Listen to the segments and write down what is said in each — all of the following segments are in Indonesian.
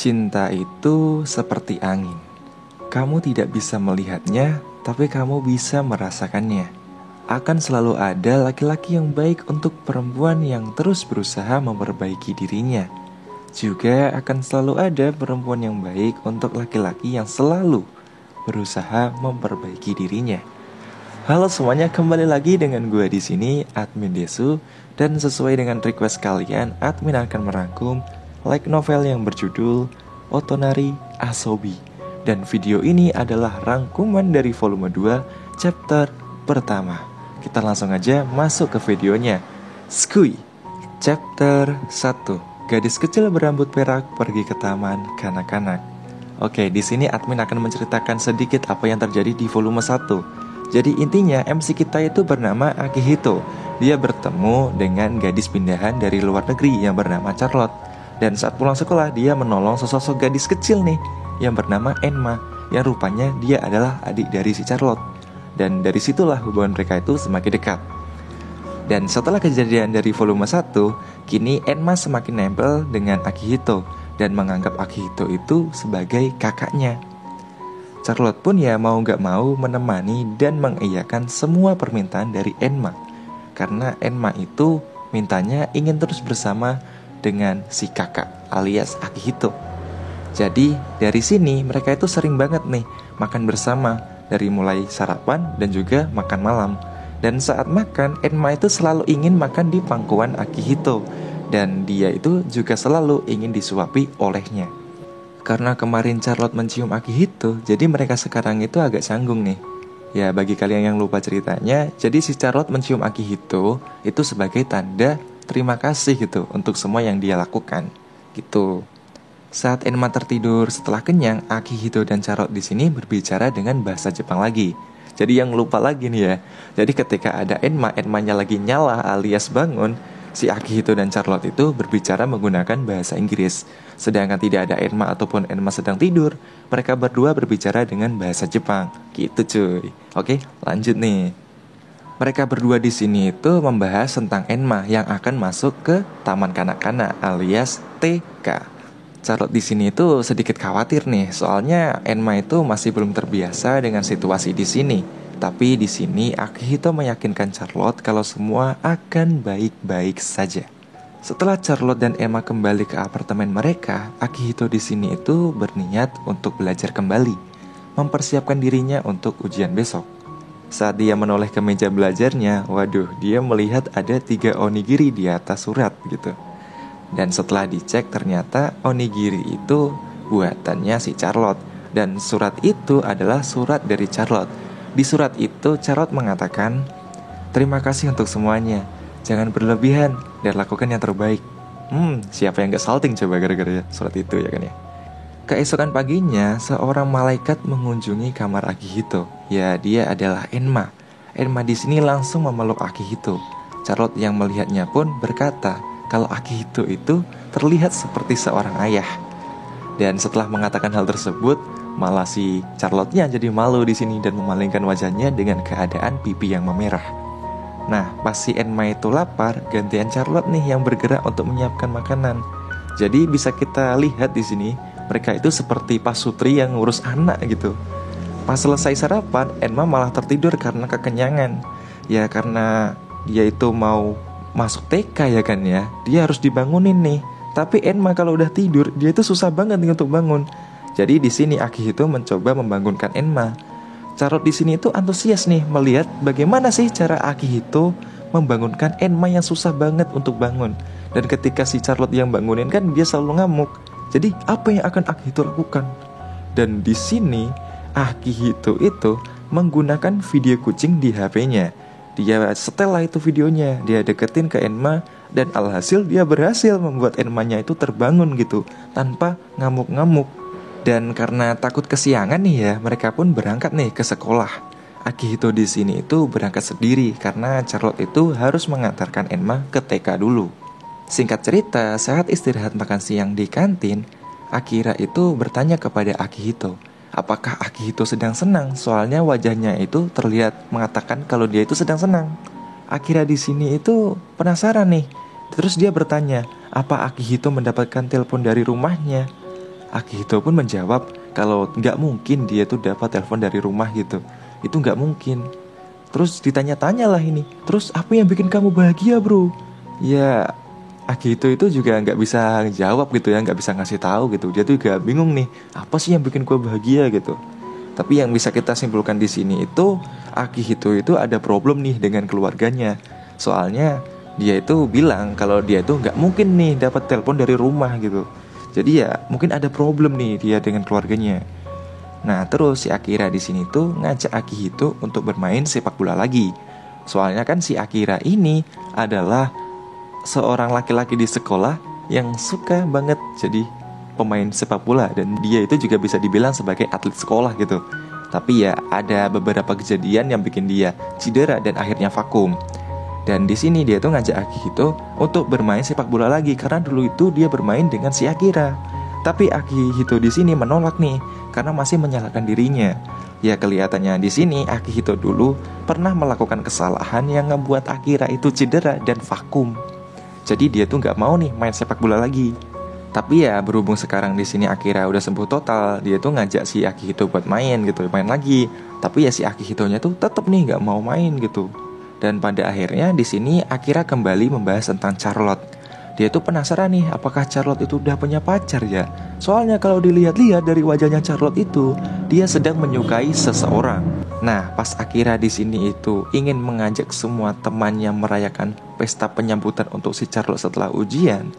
Cinta itu seperti angin. Kamu tidak bisa melihatnya, tapi kamu bisa merasakannya. Akan selalu ada laki-laki yang baik untuk perempuan yang terus berusaha memperbaiki dirinya. Juga akan selalu ada perempuan yang baik untuk laki-laki yang selalu berusaha memperbaiki dirinya. Halo semuanya, kembali lagi dengan gue di sini, Admin Desu. Dan sesuai dengan request kalian, admin akan merangkum light novel yang berjudul Otonari Asobi. Dan video ini adalah rangkuman dari volume 2, chapter pertama. Kita langsung aja masuk ke videonya. Skui. Chapter 1. Gadis kecil berambut perak pergi ke taman kanak-kanak. Oke, di sini admin akan menceritakan sedikit apa yang terjadi di volume 1. Jadi intinya MC kita itu bernama Akihito. Dia bertemu dengan gadis pindahan dari luar negeri yang bernama Charlotte. Dan saat pulang sekolah dia menolong sesosok gadis kecil nih yang bernama Enma, yang rupanya dia adalah adik dari si Charlotte. Dan dari situlah hubungan mereka itu semakin dekat. Dan setelah kejadian dari volume 1, kini Enma semakin nempel dengan Akihito dan menganggap Akihito itu sebagai kakaknya. Charlotte pun ya mau gak mau menemani dan mengiyakan semua permintaan dari Enma. Karena Enma itu mintanya ingin terus bersama dengan si kakak alias Akihito. Jadi dari sini mereka itu sering banget nih makan bersama, dari mulai sarapan dan juga makan malam. Dan saat makan, Enma itu selalu ingin makan di pangkuan Akihito. Dan dia itu juga selalu ingin disuapi olehnya. Karena kemarin Charlotte mencium Akihito, jadi mereka sekarang itu agak canggung nih. Ya bagi kalian yang lupa ceritanya, jadi si Charlotte mencium Akihito itu sebagai tanda terima kasih gitu untuk semua yang dia lakukan gitu. Saat Enma tertidur setelah kenyang, Akihito dan Charlotte di sini berbicara dengan bahasa Jepang lagi. Jadi yang lupa lagi nih ya. Jadi ketika ada Enmanya lagi nyala alias bangun, si Akihito dan Charlotte itu berbicara menggunakan bahasa Inggris. Sedangkan tidak ada Enma ataupun Enma sedang tidur, mereka berdua berbicara dengan bahasa Jepang. Gitu cuy. Oke, lanjut nih. Mereka berdua di sini itu membahas tentang Enma yang akan masuk ke taman kanak-kanak alias TK. Charlotte di sini itu sedikit khawatir nih, soalnya Enma itu masih belum terbiasa dengan situasi di sini. Tapi di sini Akihito meyakinkan Charlotte kalau semua akan baik-baik saja. Setelah Charlotte dan Enma kembali ke apartemen mereka, Akihito di sini itu berniat untuk belajar kembali, mempersiapkan dirinya untuk ujian besok. Saat dia menoleh ke meja belajarnya, waduh, dia melihat ada 3 onigiri di atas surat gitu. Dan setelah dicek ternyata onigiri itu buatannya si Charlotte. Dan surat itu adalah surat dari Charlotte. Di surat itu Charlotte mengatakan, "Terima kasih untuk semuanya. Jangan berlebihan dan lakukan yang terbaik." Siapa yang gak salting coba gara-gara surat itu ya kan ya. Keesokan paginya seorang malaikat mengunjungi kamar Akihito. Ya, dia adalah Enma. Enma di sini langsung memeluk Akihito. Charlotte yang melihatnya pun berkata kalau Akihito itu terlihat seperti seorang ayah. Dan setelah mengatakan hal tersebut, malah si Charlotte-nya jadi malu di sini dan memalingkan wajahnya dengan keadaan pipi yang memerah. Nah, pas si Enma itu lapar, gantian Charlotte nih yang bergerak untuk menyiapkan makanan. Jadi bisa kita lihat di sini, mereka itu seperti pasutri yang ngurus anak gitu. Pas selesai sarapan, Enma malah tertidur karena kekenyangan. Ya karena dia itu mau masuk TK ya kan ya, dia harus dibangunin nih. Tapi Enma kalau udah tidur, dia itu susah banget nih untuk bangun. Jadi di sini Akihito mencoba membangunkan Enma. Charlotte di sini itu antusias nih melihat bagaimana sih cara Akihito membangunkan Enma yang susah banget untuk bangun. Dan ketika si Charlotte yang bangunin kan dia selalu ngamuk. Jadi apa yang akan Akihito lakukan? Dan di sini Akihito itu menggunakan video kucing di HP-nya. Dia setel lah itu videonya, dia deketin ke Enma. Dan alhasil dia berhasil membuat Enmanya itu terbangun gitu tanpa ngamuk-ngamuk. Dan karena takut kesiangan nih ya, mereka pun berangkat nih ke sekolah. Akihito di sini itu berangkat sendiri karena Charlotte itu harus mengantarkan Enma ke TK dulu. Singkat cerita, saat istirahat makan siang di kantin, Akira itu bertanya kepada Akihito, apakah Akihito sedang senang? Soalnya wajahnya itu terlihat mengatakan kalau dia itu sedang senang. Akira di sini itu penasaran nih. Terus dia bertanya, apa Akihito mendapatkan telepon dari rumahnya? Akihito pun menjawab kalau nggak mungkin dia tuh dapat telepon dari rumah gitu. Itu nggak mungkin. Terus ditanya-tanya lah ini, terus apa yang bikin kamu bahagia bro? Ya Akihito itu juga nggak bisa jawab gitu ya, nggak bisa ngasih tahu gitu. Dia tuh juga bingung nih, apa sih yang bikin gue bahagia gitu. Tapi yang bisa kita simpulkan di sini itu Akihito itu ada problem nih dengan keluarganya. Soalnya dia itu bilang kalau dia itu nggak mungkin nih dapat telepon dari rumah gitu. Jadi ya mungkin ada problem nih dia dengan keluarganya. Nah terus si Akira di sini tuh ngajak Akihito untuk bermain sepak bola lagi. Soalnya kan si Akira ini adalah seorang laki-laki di sekolah yang suka banget jadi pemain sepak bola. Dan dia itu juga bisa dibilang sebagai atlet sekolah gitu. Tapi ya ada beberapa kejadian yang bikin dia cedera dan akhirnya vakum. Dan di sini dia tuh ngajak Akihito untuk bermain sepak bola lagi karena dulu itu dia bermain dengan si Akira. Tapi Akihito di sini menolak nih karena masih menyalahkan dirinya. Ya kelihatannya di sini Akihito dulu pernah melakukan kesalahan yang ngebuat Akira itu cedera dan vakum. Jadi dia tuh nggak mau nih main sepak bola lagi. Tapi ya berhubung sekarang di sini Akira udah sembuh total, dia tuh ngajak si Akihito buat main gitu, main lagi. Tapi ya si Akihitonya tuh tetap nih nggak mau main gitu. Dan pada akhirnya di sini Akira kembali membahas tentang Charlotte. Dia tuh penasaran nih, apakah Charlotte itu udah punya pacar ya? Soalnya kalau dilihat-lihat dari wajahnya Charlotte itu, dia sedang menyukai seseorang. Nah, pas Akira di sini itu ingin mengajak semua temannya merayakan pesta penyambutan untuk si Charlotte setelah ujian,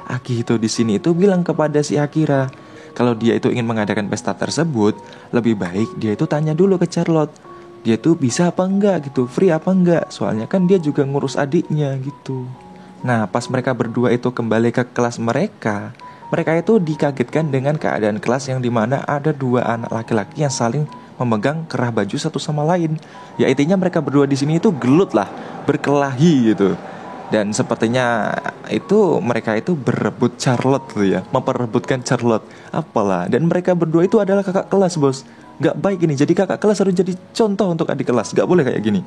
Akihito di sini itu bilang kepada si Akira, kalau dia itu ingin mengadakan pesta tersebut, lebih baik dia itu tanya dulu ke Charlotte. Dia tuh bisa apa enggak gitu, free apa enggak. Soalnya kan dia juga ngurus adiknya gitu. Nah pas mereka berdua itu kembali ke kelas mereka itu dikagetkan dengan keadaan kelas yang dimana ada dua anak laki-laki yang saling memegang kerah baju satu sama lain. Ya intinya mereka berdua di sini itu gelut lah, berkelahi gitu. Dan sepertinya itu mereka itu berebut Charlotte tuh ya, memperebutkan Charlotte. Apalah, dan mereka berdua itu adalah kakak kelas bos. Gak baik ini, jadi kakak kelas harus jadi contoh untuk adik kelas. Gak boleh kayak gini.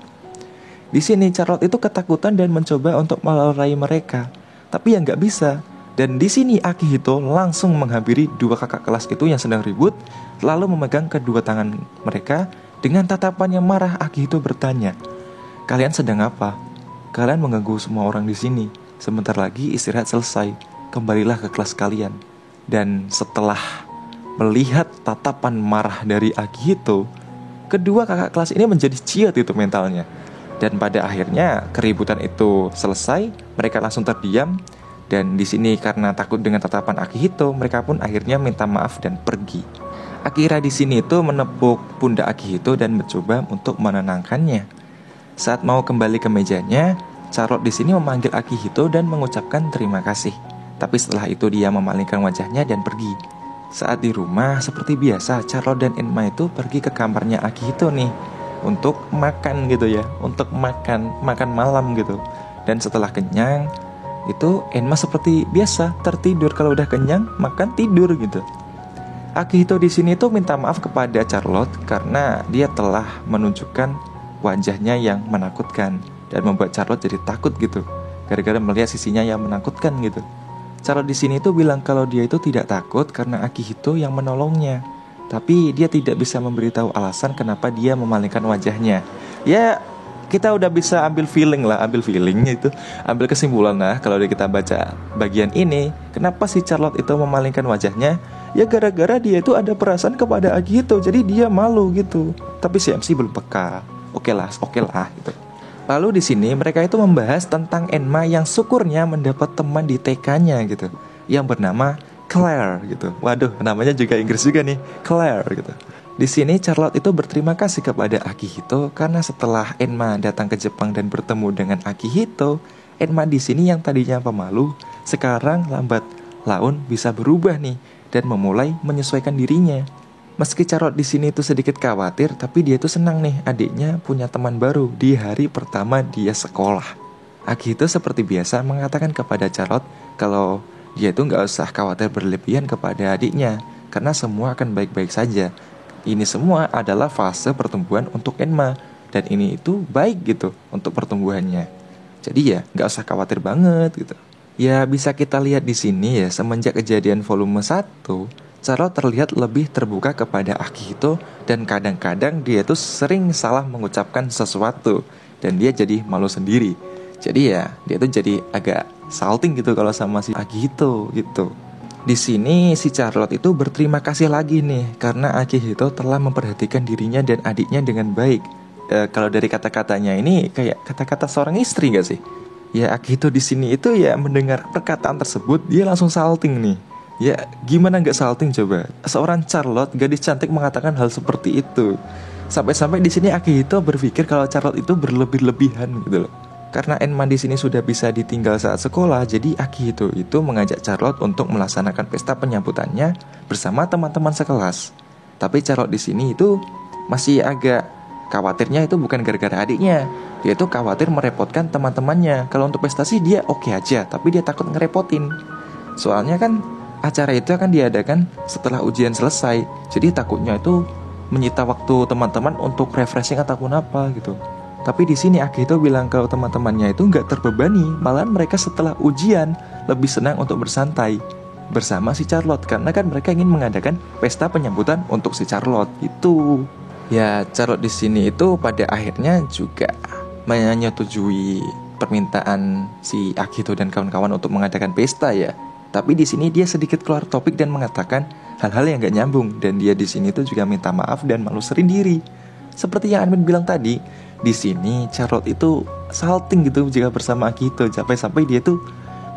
Di sini Charlotte itu ketakutan dan mencoba untuk melerai mereka, tapi ya gak bisa. Dan di sini Akihito langsung menghampiri dua kakak kelas itu yang sedang ribut, lalu memegang kedua tangan mereka. Dengan tatapan yang marah, Akihito bertanya, "Kalian sedang apa? Kalian mengganggu semua orang di sini. Sebentar lagi istirahat selesai. Kembalilah ke kelas kalian." Dan setelah melihat tatapan marah dari Akihito, kedua kakak kelas ini menjadi ciut itu mentalnya. Dan pada akhirnya keributan itu selesai, mereka langsung terdiam. Dan di sini karena takut dengan tatapan Akihito, mereka pun akhirnya minta maaf dan pergi. Akira di sini itu menepuk pundak Akihito dan mencoba untuk menenangkannya. Saat mau kembali ke mejanya, Charlotte di sini memanggil Akihito dan mengucapkan terima kasih. Tapi setelah itu dia memalingkan wajahnya dan pergi. Saat di rumah, seperti biasa, Charlotte dan Enma itu pergi ke kamarnya Akihito nih untuk makan gitu ya, untuk makan malam gitu. Dan setelah kenyang, itu Enma seperti biasa tertidur. Kalau udah kenyang, makan tidur gitu. Akihito di sini tuh minta maaf kepada Charlotte karena dia telah menunjukkan wajahnya yang menakutkan dan membuat Charlotte jadi takut gitu, gara-gara melihat sisinya yang menakutkan gitu. Charlotte di sini tuh bilang kalau dia itu tidak takut karena Akihito yang menolongnya, tapi dia tidak bisa memberitahu alasan kenapa dia memalingkan wajahnya. Ya kita udah bisa ambil feelingnya itu, ambil kesimpulan lah kalau kita baca bagian ini. Kenapa si Charlotte itu memalingkan wajahnya? Ya gara-gara dia itu ada perasaan kepada Akihito, jadi dia malu gitu. Tapi si MC belum peka. Oke lah gitu. Lalu di sini mereka itu membahas tentang Enma yang syukurnya mendapat teman di TK-nya gitu, yang bernama Claire gitu. Waduh, namanya juga Inggris juga nih, Claire gitu. Di sini Charlotte itu berterima kasih kepada Akihito karena setelah Enma datang ke Jepang dan bertemu dengan Akihito, Enma di sini yang tadinya pemalu sekarang lambat laun bisa berubah nih dan memulai menyesuaikan dirinya. Meski Charlotte di sini itu sedikit khawatir, tapi dia itu senang nih adiknya punya teman baru di hari pertama dia sekolah. Akihito seperti biasa mengatakan kepada Charlotte kalau dia itu nggak usah khawatir berlebihan kepada adiknya karena semua akan baik-baik saja. Ini semua adalah fase pertumbuhan untuk Enma dan ini itu baik gitu untuk pertumbuhannya. Jadi ya nggak usah khawatir banget gitu. Ya bisa kita lihat di sini ya, semenjak kejadian volume 1, Charlotte terlihat lebih terbuka kepada Akihito dan kadang-kadang dia tuh sering salah mengucapkan sesuatu dan dia jadi malu sendiri. Jadi ya dia tuh jadi agak salting gitu kalau sama si Akihito gitu. Di sini si Charlotte itu berterima kasih lagi nih karena Akihito telah memperhatikan dirinya dan adiknya dengan baik. Kalau dari kata-katanya ini kayak kata-kata seorang istri gak sih? Ya Akihito di sini itu ya mendengar perkataan tersebut dia langsung salting nih. Ya gimana gak salting coba? Seorang Charlotte, gadis cantik mengatakan hal seperti itu. Sampai-sampai di sini Akihito berpikir kalau Charlotte itu berlebih-lebihan gitu loh. Karena Enma di sini sudah bisa ditinggal saat sekolah, jadi Akihito itu mengajak Charlotte untuk melaksanakan pesta penyambutannya bersama teman-teman sekelas. Tapi Charlotte di sini itu masih agak khawatirnya itu bukan gara-gara adiknya. Dia itu khawatir merepotkan teman-temannya. Kalau untuk pesta sih dia oke aja, tapi dia takut ngerepotin. Soalnya kan acara itu akan diadakan setelah ujian selesai. Jadi takutnya itu menyita waktu teman-teman untuk refreshing ataupun apa gitu. Tapi di sini Akihito bilang kalau teman-temannya itu nggak terbebani, malahan mereka setelah ujian lebih senang untuk bersantai bersama si Charlotte karena kan mereka ingin mengadakan pesta penyambutan untuk si Charlotte itu. Ya Charlotte di sini itu pada akhirnya juga menyetujui permintaan si Akihito dan kawan-kawan untuk mengadakan pesta ya. Tapi di sini dia sedikit keluar topik dan mengatakan hal-hal yang gak nyambung dan dia di sini tuh juga minta maaf dan malu sendiri. Seperti yang Admin bilang tadi, di sini Charlotte itu salting gitu jika bersama Akihito, sampai dia tuh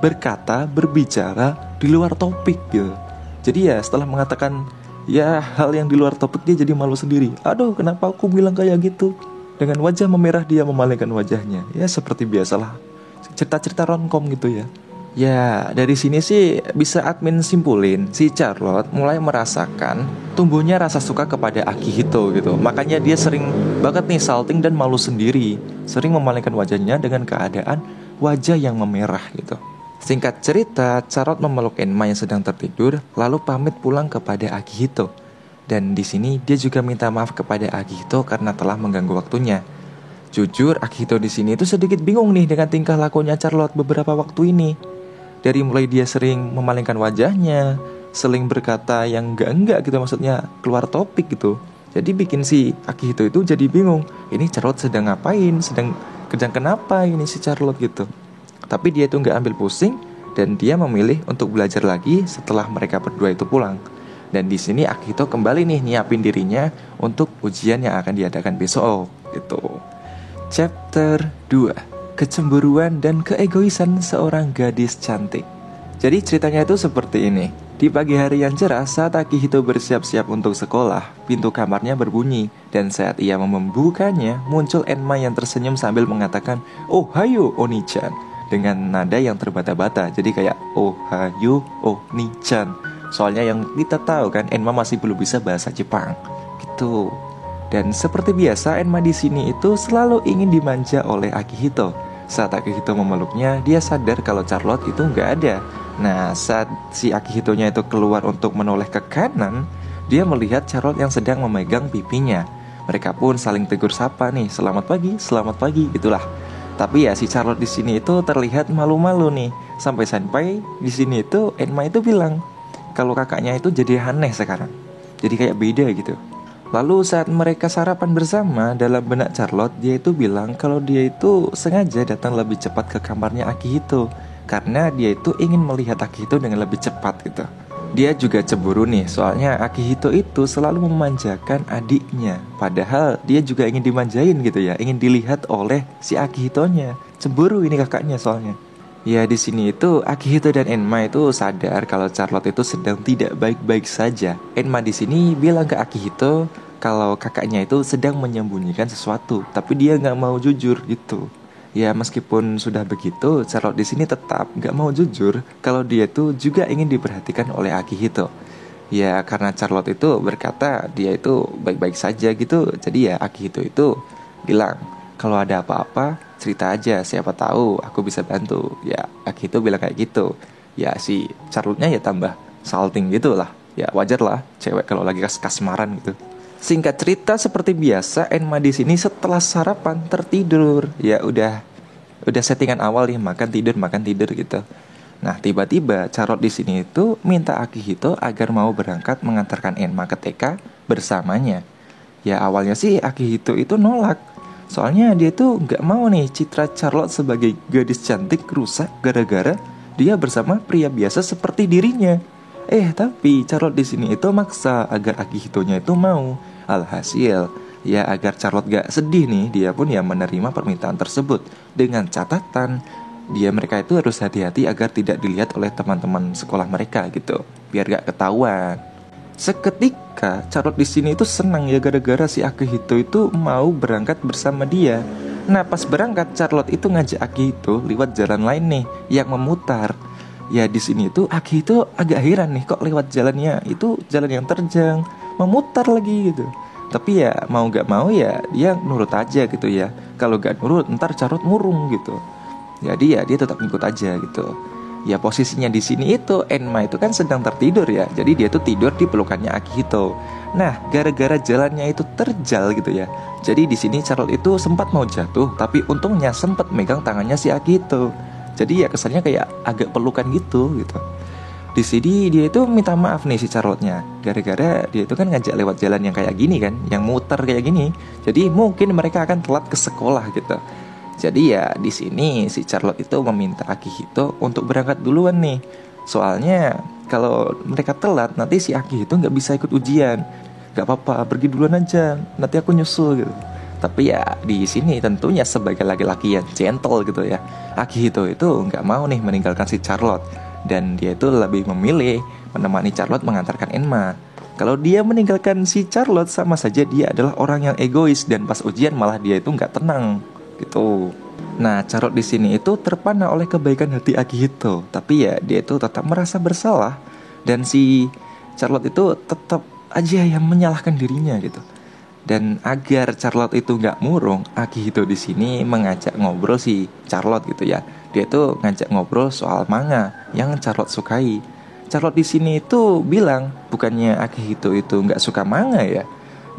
berbicara di luar topik gitu. Jadi ya setelah mengatakan ya hal yang di luar topik dia jadi malu sendiri. Aduh kenapa aku bilang kayak gitu? Dengan wajah memerah dia memalingkan wajahnya. Ya seperti biasalah cerita-cerita romcom gitu ya. Ya dari sini sih bisa admin simpulin si Charlotte mulai merasakan tumbuhnya rasa suka kepada Akihito gitu. Makanya dia sering banget nih salting dan malu sendiri, sering memalingkan wajahnya dengan keadaan wajah yang memerah gitu. Singkat cerita, Charlotte memeluk Enma yang sedang tertidur, lalu pamit pulang kepada Akihito. Dan di sini dia juga minta maaf kepada Akihito karena telah mengganggu waktunya. Jujur, Akihito di sini itu sedikit bingung nih dengan tingkah lakunya Charlotte beberapa waktu ini. Dari mulai dia sering memalingkan wajahnya, sering berkata yang enggak gitu, maksudnya keluar topik gitu. Jadi bikin si Akihito itu jadi bingung. Ini Charlotte sedang ngapain? Sedang kenapa ini si Charlotte gitu. Tapi dia itu nggak ambil pusing dan dia memilih untuk belajar lagi setelah mereka berdua itu pulang. Dan di sini Akihito kembali nih nyiapin dirinya untuk ujian yang akan diadakan besok gitu. Chapter 2, Kecemburuan dan keegoisan seorang gadis cantik. Jadi ceritanya itu seperti ini. Di pagi hari yang cerah saat Akihito bersiap-siap untuk sekolah, pintu kamarnya berbunyi. Dan saat ia membukanya, muncul Enma yang tersenyum sambil mengatakan, "Ohayo, Oni-chan," dengan nada yang terbata-bata. Jadi kayak "Ohayo, Oni-chan." Soalnya yang kita tahu kan Enma masih belum bisa bahasa Jepang gitu. Dan seperti biasa Enma di sini itu selalu ingin dimanja oleh Akihito. Saat Akihito memeluknya, dia sadar kalau Charlotte itu nggak ada. Nah, saat si Akihito-nya itu keluar untuk menoleh ke kanan, dia melihat Charlotte yang sedang memegang pipinya. Mereka pun saling tegur sapa nih, selamat pagi, gitulah. Tapi ya si Charlotte di sini itu terlihat malu-malu nih. Sampai-sampai di sini itu Enma itu bilang kalau kakaknya itu jadi aneh sekarang. Jadi kayak beda gitu. Lalu saat mereka sarapan bersama, dalam benak Charlotte dia itu bilang kalau dia itu sengaja datang lebih cepat ke kamarnya Akihito karena dia itu ingin melihat Akihito dengan lebih cepat gitu. Dia juga cemburu nih, soalnya Akihito itu selalu memanjakan adiknya. Padahal dia juga ingin dimanjain gitu ya, ingin dilihat oleh si Akihito-nya. Cemburu ini kakaknya soalnya. Ya di sini itu Akihito dan Enma itu sadar kalau Charlotte itu sedang tidak baik-baik saja. Enma di sini bilang ke Akihito kalau kakaknya itu sedang menyembunyikan sesuatu, tapi dia nggak mau jujur gitu. Ya meskipun sudah begitu, Charlotte di sini tetap nggak mau jujur kalau dia itu juga ingin diperhatikan oleh Akihito. Ya karena Charlotte itu berkata dia itu baik-baik saja gitu. Jadi ya Akihito itu bilang kalau ada apa-apa cerita aja, siapa tahu aku bisa bantu. Ya Akihito bilang kayak gitu. Ya si Charlotte-nya ya tambah salting gitu lah. Ya wajar lah cewek kalau lagi kasmaran gitu. Singkat cerita seperti biasa Enma di sini setelah sarapan tertidur. Ya udah settingan awal nih makan tidur gitu. Nah, tiba-tiba Charlotte di sini itu minta Akihito agar mau berangkat mengantarkan Enma ke TK bersamanya. Ya awalnya sih Akihito itu nolak. Soalnya dia tuh nggak mau nih citra Charlotte sebagai gadis cantik rusak gara-gara dia bersama pria biasa seperti dirinya. Tapi Charlotte di sini itu maksa agar Akihito-nya itu mau. Alhasil, ya agar Charlotte gak sedih nih, dia pun ya menerima permintaan tersebut dengan catatan mereka itu harus hati-hati agar tidak dilihat oleh teman-teman sekolah mereka gitu, biar gak ketahuan. Seketika Charlotte di sini itu senang ya gara-gara si Akihito itu mau berangkat bersama dia. Nah pas berangkat Charlotte itu ngajak Akihito lewat jalan lain nih yang memutar. Ya di sini itu Akihito agak heran nih, kok lewat jalannya itu jalan yang terjang, memutar lagi gitu. Tapi ya mau gak mau ya dia nurut aja gitu ya. Kalau gak nurut ntar Charlotte murung gitu. Jadi ya dia tetap ngikut aja gitu. Ya posisinya di sini itu Enma itu kan sedang tertidur ya. Jadi dia tuh tidur di pelukannya Akihito. Nah, gara-gara jalannya itu terjal gitu ya. Jadi di sini Charlotte itu sempat mau jatuh, tapi untungnya sempat megang tangannya si Akihito. Jadi ya kesannya kayak agak pelukan gitu. Di sini dia itu minta maaf nih si Charlotte-nya. Gara-gara dia itu kan ngajak lewat jalan yang kayak gini kan, yang muter kayak gini. Jadi mungkin mereka akan telat ke sekolah gitu. Jadi ya di sini si Charlotte itu meminta Akihito untuk berangkat duluan nih. Soalnya kalau mereka telat nanti si Akihito nggak bisa ikut ujian. Gak apa-apa, pergi duluan aja, nanti aku nyusul gitu. Tapi ya di sini tentunya sebagai laki-laki yang gentle gitu ya, Akihito itu nggak mau nih meninggalkan si Charlotte. Dan dia itu lebih memilih menemani Charlotte mengantarkan Enma. Kalau dia meninggalkan si Charlotte sama saja dia adalah orang yang egois, dan pas ujian malah dia itu nggak tenang gitu. Nah, Charlotte di sini itu terpana oleh kebaikan hati Akihito, tapi ya dia itu tetap merasa bersalah, dan si Charlotte itu tetap aja yang menyalahkan dirinya gitu. Dan agar Charlotte itu nggak murung, Akihito di sini mengajak ngobrol si Charlotte gitu ya. Dia tuh ngajak ngobrol soal manga yang Charlotte sukai. Charlotte di sini itu bilang bukannya Akihito itu nggak suka manga ya.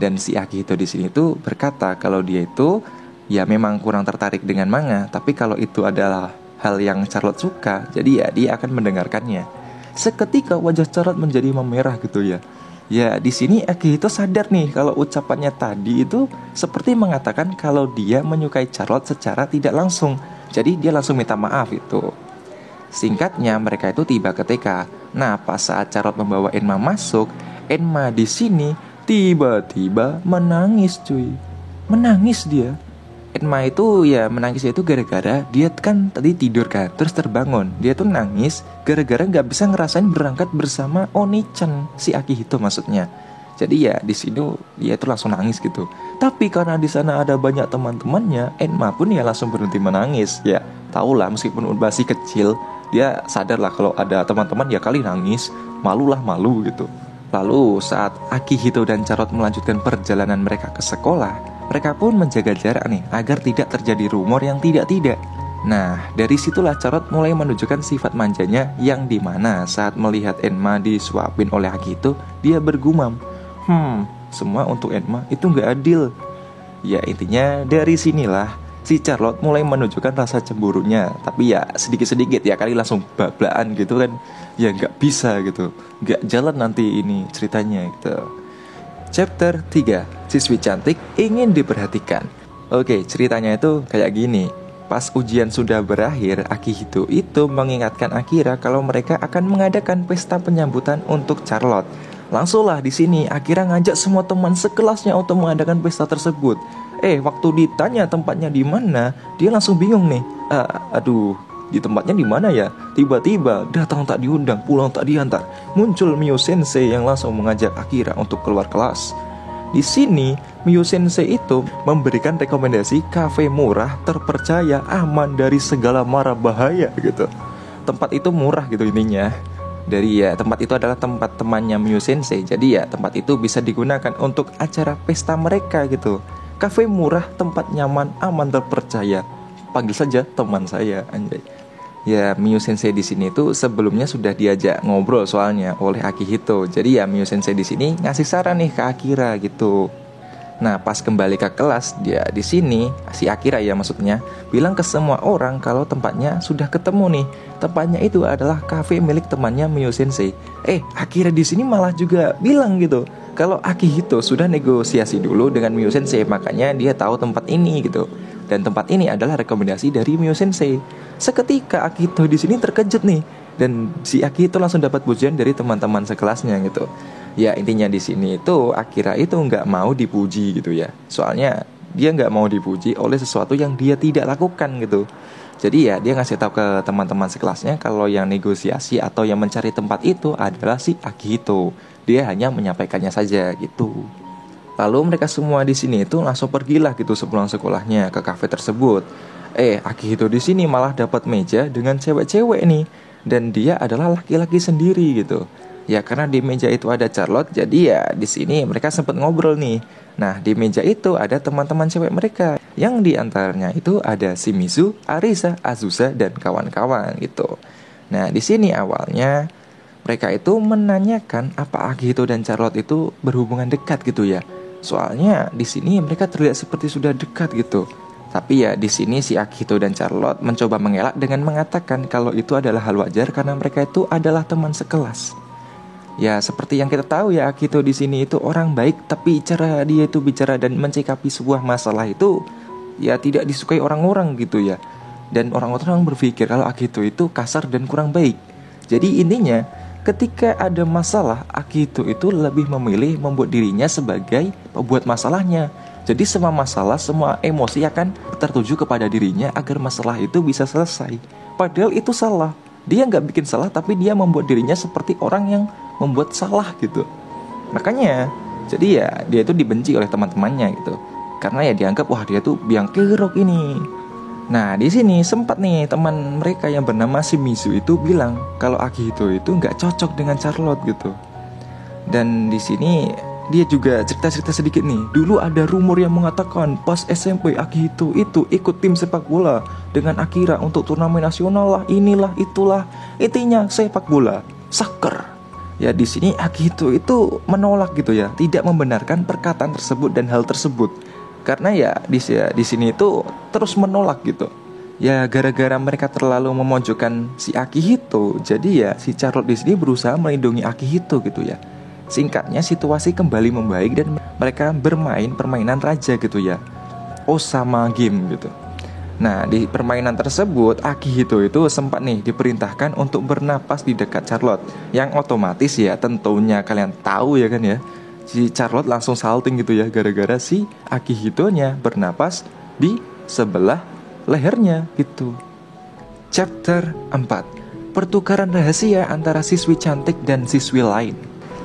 Dan si Akihito di sini tuh berkata kalau dia itu ya memang kurang tertarik dengan manga, tapi kalau itu adalah hal yang Charlotte suka, jadi ya dia akan mendengarkannya. Seketika wajah Charlotte menjadi memerah gitu ya. Ya di sini Akihito sadar nih kalau ucapannya tadi itu seperti mengatakan kalau dia menyukai Charlotte secara tidak langsung. Jadi dia langsung minta maaf itu. Singkatnya mereka itu tiba ke TK. Nah pas saat Charlotte membawa Enma masuk, Enma di sini tiba-tiba menangis cuy. Menangis dia. Enma itu ya menangisnya itu gara-gara dia kan tadi tidur kan, terus terbangun. Dia tuh nangis gara-gara gak bisa ngerasain berangkat bersama Oni-chan, si Akihito maksudnya. Jadi ya di sini dia tuh langsung nangis gitu. Tapi karena di sana ada banyak teman-temannya, Enma pun ya langsung berhenti menangis. Ya tahulah meskipun masih kecil, dia sadar lah kalau ada teman-teman ya kali nangis, malu gitu. Lalu saat Akihito dan Charlotte melanjutkan perjalanan mereka ke sekolah, mereka pun menjaga jarak nih agar tidak terjadi rumor yang tidak-tidak. Nah, dari situlah Charlotte mulai menunjukkan sifat manjanya yang dimana saat melihat Enma disuapin oleh Akihito, dia bergumam, semua untuk Enma itu gak adil. Ya intinya dari sinilah si Charlotte mulai menunjukkan rasa cemburunya. Tapi ya sedikit-sedikit ya kali langsung bablaan gitu kan. Ya gak bisa gitu, gak jalan nanti ini ceritanya gitu. Chapter 3, Siswi Cantik Ingin Diperhatikan. Oke, ceritanya itu kayak gini. Pas ujian sudah berakhir, Akihito itu mengingatkan Akira kalau mereka akan mengadakan pesta penyambutan untuk Charlotte. Langsunglah di sini Akira ngajak semua teman sekelasnya untuk mengadakan pesta tersebut. Waktu ditanya tempatnya di mana, dia langsung bingung nih. Di tempatnya di mana ya? Tiba-tiba datang tak diundang, pulang tak diantar. Muncul Mio Sensei yang langsung mengajak Akira untuk keluar kelas. Di sini Mio Sensei itu memberikan rekomendasi kafe murah, terpercaya, aman dari segala mara bahaya gitu. Tempat itu murah gitu intinya. Dari ya tempat itu adalah tempat temannya Mio Sensei. Jadi ya tempat itu bisa digunakan untuk acara pesta mereka gitu. Kafe murah, tempat nyaman, aman, terpercaya. Panggil saja teman saya, anjay. Ya Mio Sensei di sini tuh sebelumnya sudah diajak ngobrol soalnya oleh Akihito. Jadi ya Mio Sensei di sini ngasih saran nih ke Akira gitu. Nah, pas kembali ke kelas, dia di sini si Akira ya maksudnya bilang ke semua orang kalau tempatnya sudah ketemu nih. Tempatnya itu adalah kafe milik temannya Miyo Sensei. Akira di sini malah juga bilang gitu kalau Akihito sudah negosiasi dulu dengan Miyo Sensei, makanya dia tahu tempat ini gitu. Dan tempat ini adalah rekomendasi dari Miyo Sensei. Seketika Akihito di sini terkejut nih, dan si Akihito langsung dapat pujian dari teman-teman sekelasnya gitu. Ya intinya di sini itu Akira itu nggak mau dipuji gitu ya. Soalnya dia nggak mau dipuji oleh sesuatu yang dia tidak lakukan gitu. Jadi ya dia ngasih tahu ke teman-teman sekelasnya kalau yang negosiasi atau yang mencari tempat itu adalah si Akihito. Dia hanya menyampaikannya saja gitu. Lalu mereka semua di sini itu langsung pergilah gitu sepulang sekolahnya ke kafe tersebut. Akihito di sini malah dapat meja dengan cewek-cewek nih, dan dia adalah laki-laki sendiri gitu. Ya karena di meja itu ada Charlotte, jadi ya di sini mereka sempat ngobrol nih. Nah di meja itu ada teman-teman cewek mereka, yang diantaranya itu ada Shimizu, Arisa, Azusa dan kawan-kawan gitu. Nah di sini awalnya mereka itu menanyakan apa Akihito dan Charlotte itu berhubungan dekat gitu ya. Soalnya di sini mereka terlihat seperti sudah dekat gitu. Tapi ya di sini si Akihito dan Charlotte mencoba mengelak dengan mengatakan kalau itu adalah hal wajar karena mereka itu adalah teman sekelas. Ya seperti yang kita tahu ya, Akihito di sini itu orang baik, tapi cara dia itu bicara dan mencikapi sebuah masalah itu ya tidak disukai orang-orang gitu ya. Dan orang-orang berpikir kalau Akihito itu kasar dan kurang baik. Jadi intinya ketika ada masalah, Akihito itu lebih memilih membuat dirinya sebagai pembuat masalahnya. Jadi semua masalah, semua emosi akan tertuju kepada dirinya agar masalah itu bisa selesai. Padahal itu salah. Dia nggak bikin salah, tapi dia membuat dirinya seperti orang yang membuat salah gitu. Makanya jadi ya dia itu dibenci oleh teman-temannya gitu. Karena ya dianggap wah dia tuh biang kerok ini. Nah di sini sempat nih teman mereka yang bernama Shimizu itu bilang kalau Akihito itu nggak cocok dengan Charlotte gitu. Dan di sini dia juga cerita-cerita sedikit nih. Dulu ada rumor yang mengatakan pas SMP Akihito itu ikut tim sepak bola dengan Akira untuk turnamen nasional lah, inilah itulah. Intinya sepak bola, soccer. Ya di sini Akihito itu menolak gitu ya, tidak membenarkan perkataan tersebut dan hal tersebut. Karena ya di sini itu terus menolak gitu. Ya gara-gara mereka terlalu memojokkan si Akihito, jadi ya si Charlotte di sini berusaha melindungi Akihito gitu ya. Singkatnya situasi kembali membaik dan mereka bermain permainan raja gitu ya, Osama Game gitu. Nah di permainan tersebut Akihito itu sempat nih diperintahkan untuk bernapas di dekat Charlotte. Yang otomatis ya tentunya kalian tahu ya kan ya, si Charlotte langsung salting gitu ya gara-gara si Akihito-nya bernapas di sebelah lehernya gitu. Chapter 4, pertukaran rahasia antara siswi cantik dan siswi lain.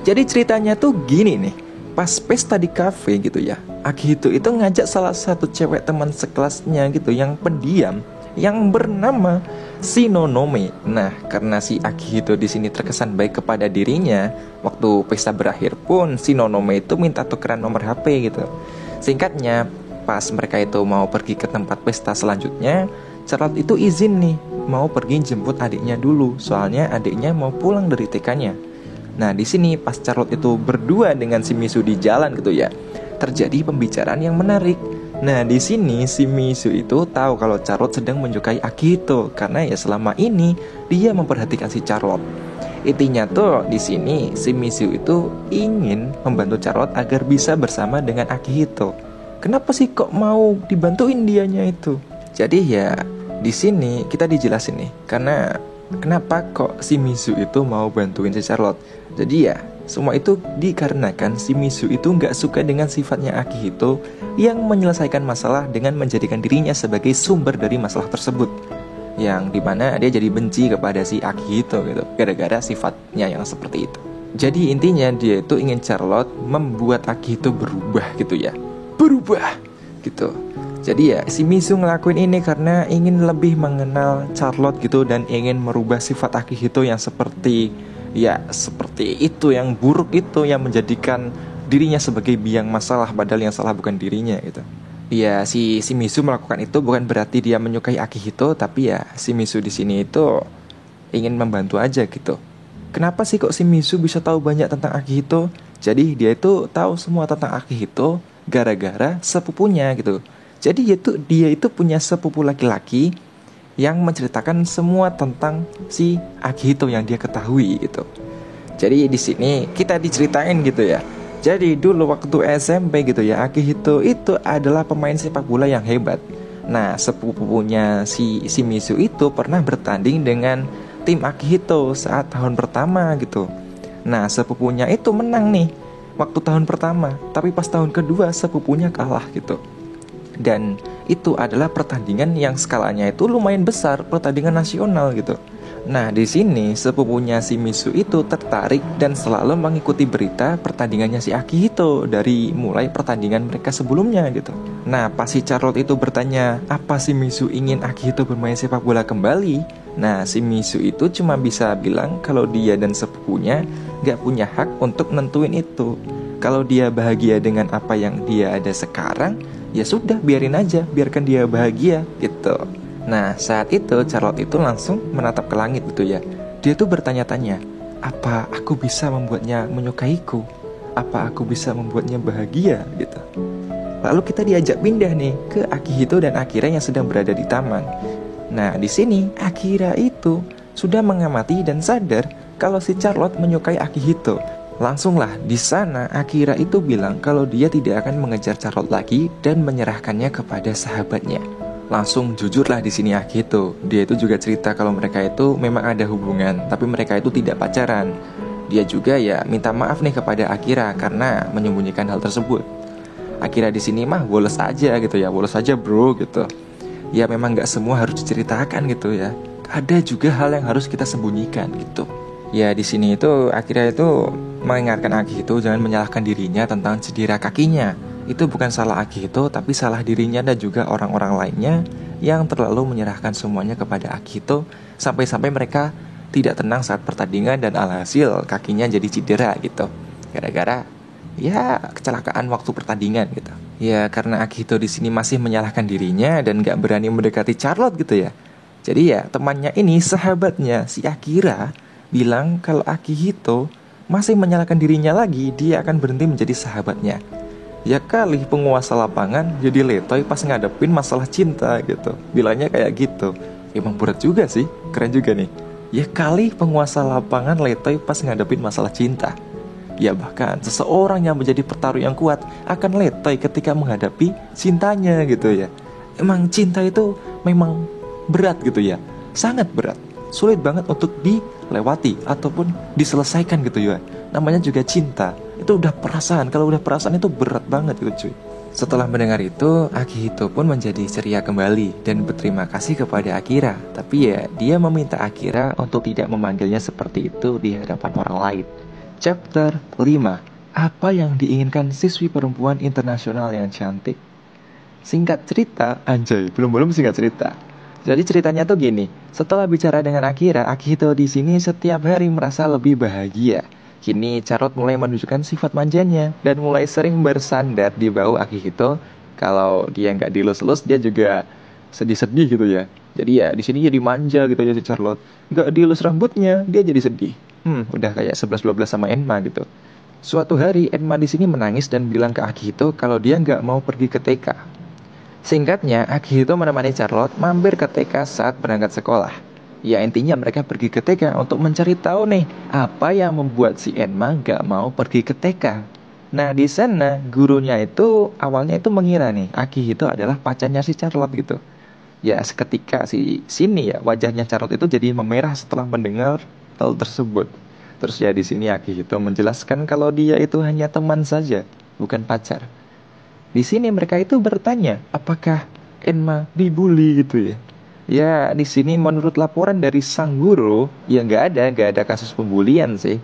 Jadi ceritanya tuh gini nih, pas pesta di kafe gitu ya, Akihito itu ngajak salah satu cewek teman sekelasnya gitu yang pendiam, yang bernama Shinonome. Nah, karena si Akihito di sini terkesan baik kepada dirinya, waktu pesta berakhir pun Shinonome itu minta tukeran nomor HP gitu. Singkatnya, pas mereka itu mau pergi ke tempat pesta selanjutnya, Charlotte itu izin nih mau pergi jemput adiknya dulu, soalnya adiknya mau pulang dari TK-nya. Nah di sini pas Charlotte itu berdua dengan Shimizu di jalan gitu ya, terjadi pembicaraan yang menarik. Nah di sini Shimizu itu tahu kalau Charlotte sedang menyukai Akihito karena ya selama ini dia memperhatikan si Charlotte. Intinya tuh di sini Shimizu itu ingin membantu Charlotte agar bisa bersama dengan Akihito. Kenapa sih kok mau dibantuin dianya itu? Jadi ya di sini kita dijelasin nih, karena kenapa kok Shimizu itu mau bantuin si Charlotte. Jadi ya semua itu dikarenakan Shimizu itu nggak suka dengan sifatnya Akihito yang menyelesaikan masalah dengan menjadikan dirinya sebagai sumber dari masalah tersebut, yang dimana dia jadi benci kepada si Akihito gitu, gara-gara sifatnya yang seperti itu. Jadi intinya dia itu ingin Charlotte membuat Akihito berubah gitu ya, berubah gitu. Jadi ya Shimizu ngelakuin ini karena ingin lebih mengenal Charlotte gitu, dan ingin merubah sifat Akihito yang seperti itu, yang buruk itu, yang menjadikan dirinya sebagai biang masalah padahal yang salah bukan dirinya gitu. Ya si Shimizu melakukan itu bukan berarti dia menyukai Akihito, tapi ya Shimizu di sini itu ingin membantu aja gitu. Kenapa sih kok Shimizu bisa tahu banyak tentang Akihito? Jadi dia itu tahu semua tentang Akihito gara-gara sepupunya gitu. Jadi dia itu punya sepupu laki-laki yang menceritakan semua tentang si Akihito yang dia ketahui gitu. Jadi di sini kita diceritain gitu ya. Jadi dulu waktu SMP gitu ya, Akihito itu adalah pemain sepak bola yang hebat. Nah, sepupunya si Shimizu itu pernah bertanding dengan tim Akihito saat tahun pertama gitu. Nah, sepupunya itu menang nih waktu tahun pertama, tapi pas tahun kedua sepupunya kalah gitu. Dan itu adalah pertandingan yang skalanya itu lumayan besar, pertandingan nasional gitu. Nah, di sini sepupunya Shimizu itu tertarik dan selalu mengikuti berita pertandingannya si Akihito dari mulai pertandingan mereka sebelumnya gitu. Nah, pas si Charlotte itu bertanya, apa Shimizu ingin Akihito bermain sepak bola kembali? Nah, Shimizu itu cuma bisa bilang kalau dia dan sepupunya gak punya hak untuk nentuin itu. Kalau dia bahagia dengan apa yang dia ada sekarang, ya sudah, biarin aja, biarkan dia bahagia gitu. Nah, saat itu Charlotte itu langsung menatap ke langit gitu ya. Dia tuh bertanya-tanya, apa aku bisa membuatnya menyukaiku? Apa aku bisa membuatnya bahagia gitu. Lalu kita diajak pindah nih ke Akihito dan Akira yang sedang berada di taman. Nah, di sini Akira itu sudah mengamati dan sadar kalau si Charlotte menyukai Akihito. Langsunglah di sana Akira itu bilang kalau dia tidak akan mengejar Charlotte lagi dan menyerahkannya kepada sahabatnya. Langsung jujurlah di sini Akihito. Dia itu juga cerita kalau mereka itu memang ada hubungan, tapi mereka itu tidak pacaran. Dia juga ya minta maaf nih kepada Akira karena menyembunyikan hal tersebut. Akira di sini mah bolos aja gitu ya, bolos aja bro gitu. Ya memang nggak semua harus diceritakan gitu ya. Ada juga hal yang harus kita sembunyikan gitu. Ya di sini itu Akira itu mengingatkan Akihito jangan menyalahkan dirinya tentang cedera kakinya. Itu bukan salah Akihito, tapi salah dirinya dan juga orang-orang lainnya yang terlalu menyerahkan semuanya kepada Akihito sampai-sampai mereka tidak tenang saat pertandingan dan alhasil kakinya jadi cedera gitu. Gara-gara ya kecelakaan waktu pertandingan gitu. Ya karena Akihito di sini masih menyalahkan dirinya dan gak berani mendekati Charlotte gitu ya. Jadi ya temannya ini, sahabatnya si Akira bilang kalau Akihito masih menyalahkan dirinya lagi, dia akan berhenti menjadi sahabatnya. Ya kali penguasa lapangan jadi letoy pas ngadepin masalah cinta gitu. Bilangnya kayak gitu. Emang berat juga sih, keren juga nih. Ya kali penguasa lapangan letoy pas ngadepin masalah cinta. Ya bahkan seseorang yang menjadi petarung yang kuat akan letoy ketika menghadapi cintanya gitu ya. Emang cinta itu memang berat gitu ya. Sangat berat. Sulit banget untuk dilewati ataupun diselesaikan gitu ya. Namanya juga cinta. Itu udah perasaan, kalau udah perasaan itu berat banget gitu cuy. Setelah mendengar itu, Akihito pun menjadi ceria kembali dan berterima kasih kepada Akira. Tapi ya, dia meminta Akira untuk tidak memanggilnya seperti itu di hadapan orang lain. Chapter 5. Apa yang diinginkan siswi perempuan internasional yang cantik? Singkat cerita, anjay, belum singkat cerita. Jadi ceritanya tuh gini, setelah bicara dengan Akira, Akihito di sini setiap hari merasa lebih bahagia. Kini Charlotte mulai menunjukkan sifat manjanya dan mulai sering bersandar di bahu Akihito. Kalau dia nggak dilus-lus, dia juga sedih-sedih gitu ya. Jadi ya di sini jadi manja gitu ya si Charlotte. Nggak dilus rambutnya, dia jadi sedih. Udah kayak 11-12 sama Enma gitu. Suatu hari Enma di sini menangis dan bilang ke Akihito kalau dia nggak mau pergi ke TK. Singkatnya, Akihito menemani Charlotte mampir ke TK saat berangkat sekolah. Ya intinya mereka pergi ke TK untuk mencari tahu nih apa yang membuat si Enma gak mau pergi ke TK. Nah di sana gurunya itu awalnya itu mengira nih Akihito adalah pacarnya si Charlotte gitu. Ya seketika sini ya wajahnya Charlotte itu jadi memerah setelah mendengar hal tersebut. Terus ya di sini Akihito menjelaskan kalau dia itu hanya teman saja, bukan pacar. Di sini mereka itu bertanya apakah Enma dibully gitu ya. Ya di sini menurut laporan dari sang guru ya nggak ada kasus pembulian sih.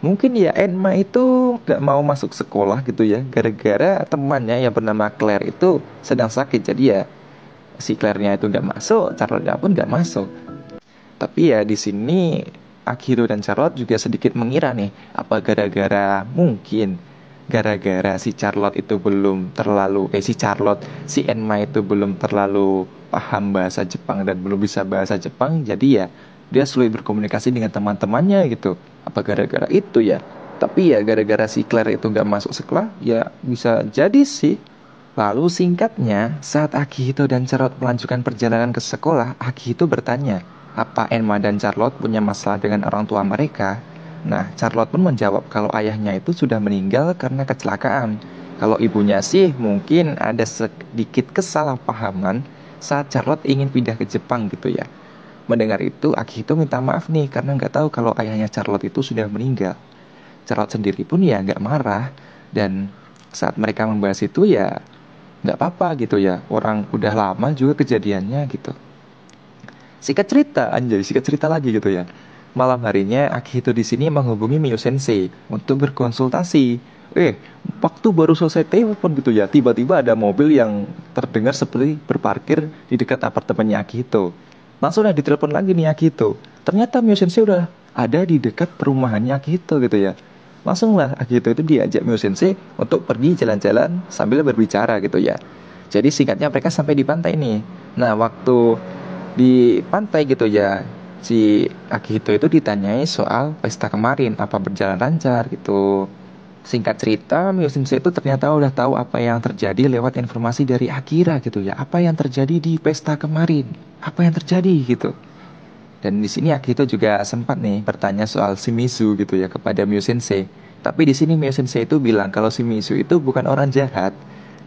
Mungkin ya Enma itu nggak mau masuk sekolah gitu ya gara-gara temannya yang bernama Claire itu sedang sakit. Jadi ya si Claire-nya itu nggak masuk, Charlotte-nya pun nggak masuk. Tapi ya di sini Akihito dan Charlotte juga sedikit mengira nih apa gara-gara si Charlotte itu belum terlalu si Enma itu belum terlalu paham bahasa Jepang dan belum bisa bahasa Jepang, jadi ya dia sulit berkomunikasi dengan teman-temannya gitu. Apa gara-gara itu ya? Tapi ya gara-gara si Claire itu gak masuk sekolah, ya bisa jadi sih. Lalu singkatnya, saat Akihito dan Charlotte melanjutkan perjalanan ke sekolah, Akihito bertanya, apa Emma dan Charlotte punya masalah dengan orang tua mereka? Nah, Charlotte pun menjawab kalau ayahnya itu sudah meninggal karena kecelakaan. Kalau ibunya sih mungkin ada sedikit kesalahpahaman saat Charlotte ingin pindah ke Jepang gitu ya. Mendengar itu, Akihito minta maaf nih karena nggak tahu kalau ayahnya Charlotte itu sudah meninggal. Charlotte sendiri pun ya nggak marah, dan saat mereka membahas itu ya nggak apa-apa gitu ya, orang udah lama juga kejadiannya gitu. Singkat cerita lagi gitu ya. Malam harinya Akihito di sini menghubungi Miyo Sensei untuk berkonsultasi. Waktu baru selesai telepon gitu ya, tiba-tiba ada mobil yang terdengar seperti berparkir di dekat apartemennya Akihito. Langsung lah ditelepon lagi nih Akihito. Ternyata Miyo Sensei udah ada di dekat perumahannya Akihito gitu ya. Langsung lah Akihito itu diajak Miyo Sensei untuk pergi jalan-jalan sambil berbicara gitu ya. Jadi singkatnya mereka sampai di pantai nih. Nah, waktu di pantai gitu ya, si Akihito itu ditanyai soal pesta kemarin, apa berjalan lancar gitu. Singkat cerita, Miyo Sensei itu ternyata udah tahu apa yang terjadi lewat informasi dari Akira gitu ya. Apa yang terjadi di pesta kemarin? Apa yang terjadi gitu. Dan di sini Akihito juga sempat nih bertanya soal Shimizu gitu ya kepada Miyo Sensei. Tapi di sini Miyo Sensei itu bilang kalau Shimizu itu bukan orang jahat.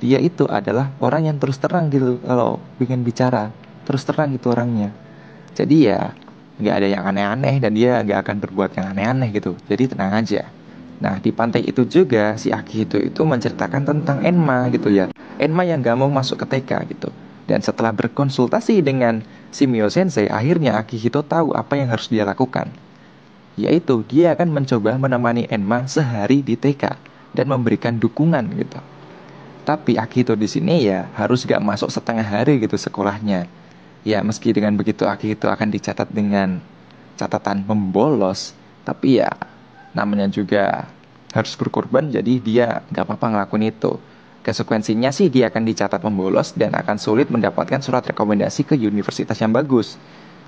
Dia itu adalah orang yang terus terang gitu kalau ingin bicara. Terus terang gitu orangnya. Jadi ya nggak ada yang aneh-aneh dan dia nggak akan berbuat yang aneh-aneh gitu. Jadi tenang aja. Nah, di pantai itu juga si Akihito itu menceritakan tentang Enma gitu ya. Enma yang gak mau masuk ke TK gitu. Dan setelah berkonsultasi dengan si Miyo Sensei, akhirnya Akihito tahu apa yang harus dia lakukan. Yaitu dia akan mencoba menemani Enma sehari di TK dan memberikan dukungan gitu. Tapi Akihito di sini ya harus gak masuk setengah hari gitu sekolahnya. Ya meski dengan begitu Akihito akan dicatat dengan catatan membolos, tapi ya namanya juga harus berkorban, jadi dia gak apa-apa ngelakuin itu. Konsekuensinya sih dia akan dicatat membolos dan akan sulit mendapatkan surat rekomendasi ke universitas yang bagus.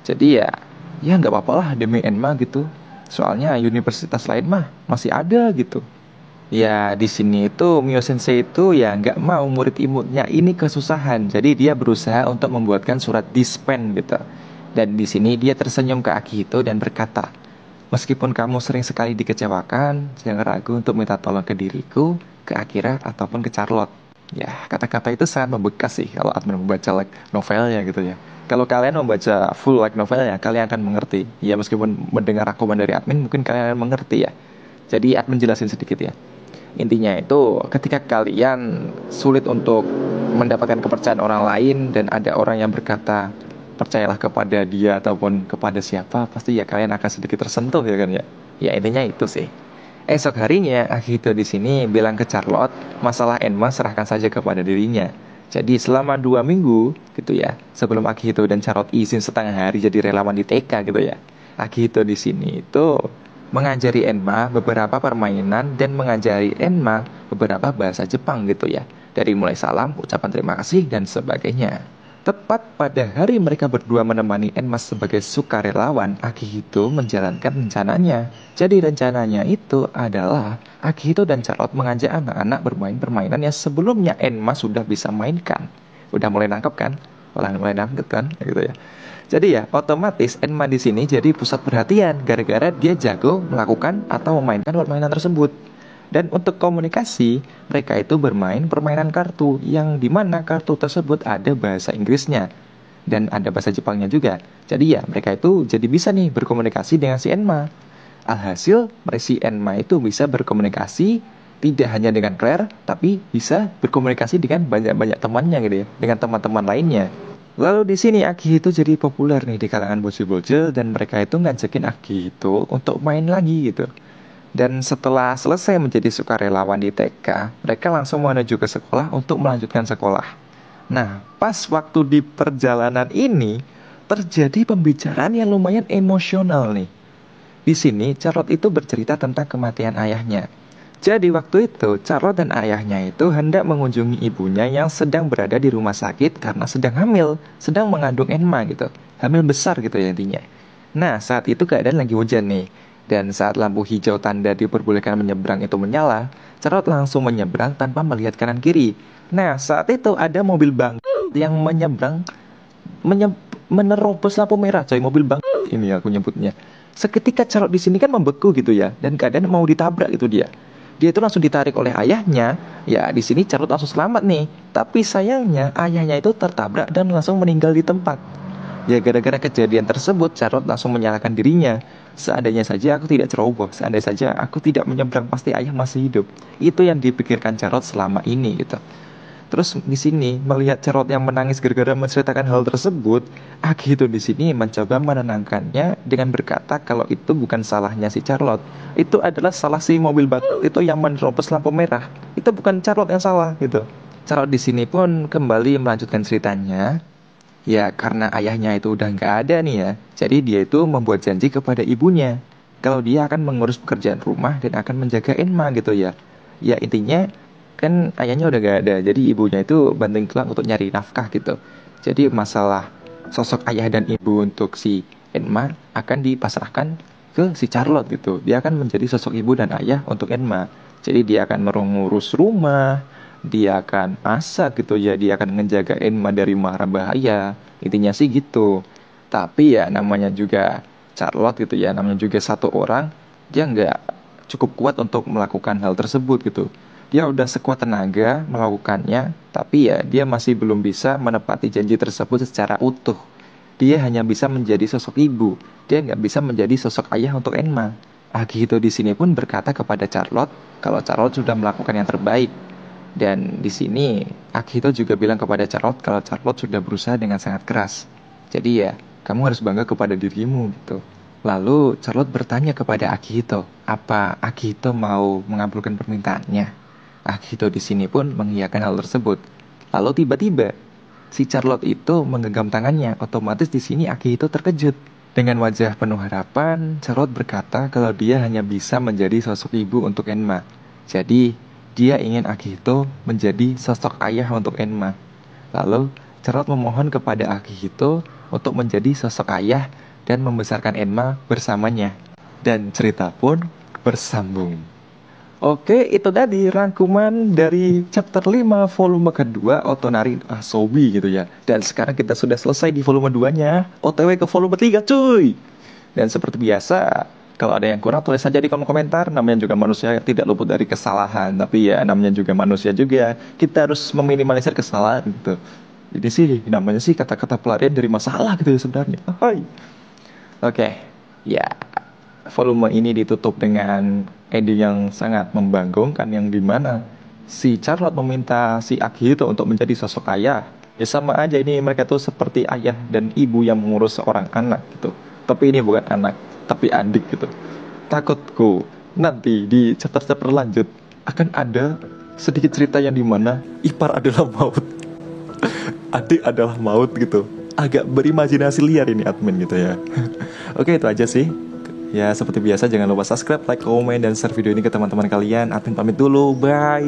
Jadi ya gak apa-apa lah demi Enma gitu. Soalnya universitas lain mah masih ada gitu. Ya di sini itu Miyo Sensei itu ya nggak mau murid-muridnya ini kesusahan. Jadi dia berusaha untuk membuatkan surat dispen gitu. Dan di sini dia tersenyum ke Akihito dan berkata, meskipun kamu sering sekali dikecewakan, jangan ragu untuk minta tolong ke diriku, ke Akira, ataupun ke Charlotte. Ya, kata-kata itu sangat membekas sih kalau admin membaca like novelnya gitu ya. Kalau kalian membaca full like novelnya, kalian akan mengerti. Ya, meskipun mendengar rangkuman dari admin, mungkin kalian akan mengerti ya. Jadi admin jelasin sedikit ya. Intinya itu, ketika kalian sulit untuk mendapatkan kepercayaan orang lain dan ada orang yang berkata, percayalah kepada dia ataupun kepada siapa, pasti ya kalian akan sedikit tersentuh ya kan ya. Ya intinya itu sih. Esok harinya Akihito di sini bilang ke Charlotte, masalah Enma serahkan saja kepada dirinya. Jadi selama 2 minggu gitu ya, sebelum Akihito dan Charlotte izin setengah hari jadi relawan di TK gitu ya, Akihito di sini itu mengajari Enma beberapa permainan dan mengajari Enma beberapa bahasa Jepang gitu ya. Dari mulai salam, ucapan terima kasih dan sebagainya. Tepat pada hari mereka berdua menemani Enma sebagai sukarelawan, Akihito menjalankan rencananya. Jadi rencananya itu adalah Akihito dan Charlotte mengajak anak-anak bermain permainan yang sebelumnya Enma sudah bisa mainkan. Udah mulai nangkep kan? Mulai nangkep kan? Gitu ya. Jadi ya otomatis Enma di sini jadi pusat perhatian gara-gara dia jago melakukan atau memainkan permainan tersebut. Dan untuk komunikasi, mereka itu bermain permainan kartu yang dimana kartu tersebut ada bahasa Inggrisnya dan ada bahasa Jepangnya juga. Jadi ya mereka itu jadi bisa nih berkomunikasi dengan si Enma. Alhasil si Enma itu bisa berkomunikasi tidak hanya dengan Claire, tapi bisa berkomunikasi dengan banyak-banyak temannya gitu ya, dengan teman-teman lainnya. Lalu di sini Akihito jadi populer nih di kalangan bocil-bocil dan mereka itu ngajakin Akihito untuk main lagi gitu. Dan setelah selesai menjadi sukarelawan di TK, mereka langsung menuju ke sekolah untuk melanjutkan sekolah. Nah, pas waktu di perjalanan ini, terjadi pembicaraan yang lumayan emosional nih. Di sini, Charlotte itu bercerita tentang kematian ayahnya. Jadi waktu itu, Charlotte dan ayahnya itu hendak mengunjungi ibunya yang sedang berada di rumah sakit karena sedang hamil, sedang mengandung Enma gitu. Hamil besar gitu ya intinya. Nah, saat itu keadaan lagi hujan nih. Dan saat lampu hijau tanda diperbolehkan menyeberang itu menyala, Charlotte langsung menyeberang tanpa melihat kanan kiri. Nah, saat itu ada mobil bang yang menerobos lampu merah, coy, mobil bang ini aku nyebutnya. Seketika Charlotte di sini kan membeku gitu ya, dan keadaan mau ditabrak itu dia. Dia itu langsung ditarik oleh ayahnya. Ya, di sini Charlotte langsung selamat nih. Tapi sayangnya ayahnya itu tertabrak dan langsung meninggal di tempat. Ya, gara-gara kejadian tersebut Charlotte langsung menyalahkan dirinya. Seandainya saja aku tidak ceroboh, seandainya saja aku tidak menyeberang, pasti ayah masih hidup. Itu yang dipikirkan Charlotte selama ini gitu. Terus di sini melihat Charlotte yang menangis gara-gara menceritakan hal tersebut, Aki itu di sini mencoba menenangkannya dengan berkata kalau itu bukan salahnya si Charlotte. Itu adalah salah si mobil batu itu yang menerobos lampu merah. Itu bukan Charlotte yang salah gitu. Charlotte di sini pun kembali melanjutkan ceritanya. Ya, karena ayahnya itu udah nggak ada nih ya. Jadi dia itu membuat janji kepada ibunya kalau dia akan mengurus pekerjaan rumah dan akan menjaga Enma gitu ya. Ya, intinya kan ayahnya udah gak ada, jadi ibunya itu banting tulang untuk nyari nafkah gitu. Jadi masalah sosok ayah dan ibu untuk si Enma akan dipasrahkan ke si Charlotte gitu. Dia akan menjadi sosok ibu dan ayah untuk Enma. Jadi dia akan mengurus rumah, dia akan masak gitu ya, dia akan menjaga Enma dari mara bahaya. Intinya sih gitu. Tapi ya namanya juga Charlotte gitu ya, namanya juga satu orang, dia nggak cukup kuat untuk melakukan hal tersebut gitu. Dia udah sekuat tenaga melakukannya, tapi ya dia masih belum bisa menepati janji tersebut secara utuh. Dia hanya bisa menjadi sosok ibu, dia nggak bisa menjadi sosok ayah untuk Enma. Akihito di sini pun berkata kepada Charlotte kalau Charlotte sudah melakukan yang terbaik. Dan di sini Akihito juga bilang kepada Charlotte kalau Charlotte sudah berusaha dengan sangat keras. Jadi ya, kamu harus bangga kepada dirimu gitu. Lalu Charlotte bertanya kepada Akihito, apa Akihito mau mengabulkan permintaannya? Akihito di sini pun mengiyakan hal tersebut. Lalu tiba-tiba si Charlotte itu menggenggam tangannya. Otomatis di sini Akihito terkejut. Dengan wajah penuh harapan, Charlotte berkata kalau dia hanya bisa menjadi sosok ibu untuk Enma. Jadi dia ingin Akihito menjadi sosok ayah untuk Enma. Lalu Charlotte memohon kepada Akihito untuk menjadi sosok ayah dan membesarkan Enma bersamanya. Dan cerita pun bersambung. Oke, itu tadi rangkuman dari chapter 5 volume kedua Otonari Asobi gitu ya. Dan sekarang kita sudah selesai di volume 2-nya, OTW ke volume 3 cuy. Dan seperti biasa, kalau ada yang kurang tulis saja di kolom komentar. Namanya juga manusia, tidak luput dari kesalahan. Tapi ya namanya juga manusia juga, kita harus meminimalisir kesalahan gitu. Jadi sih namanya sih kata-kata pelarian dari masalah gitu ya sebenarnya. Hai. Oke, ya. Volume ini ditutup dengan ending yang sangat membanggongkan, yang dimana si Charlotte meminta si Akihito untuk menjadi sosok ayah. Ya sama aja, ini mereka tuh seperti ayah dan ibu yang mengurus seorang anak gitu. Tapi ini bukan anak, tapi adik gitu. Takutku nanti di chapter-chapter lanjut akan ada sedikit cerita yang dimana ipar adalah maut, adik adalah maut gitu. Agak berimajinasi liar ini admin gitu ya. Oke, itu aja sih. Ya, seperti biasa jangan lupa subscribe, like, komen, dan share video ini ke teman-teman kalian. Admin pamit dulu, bye.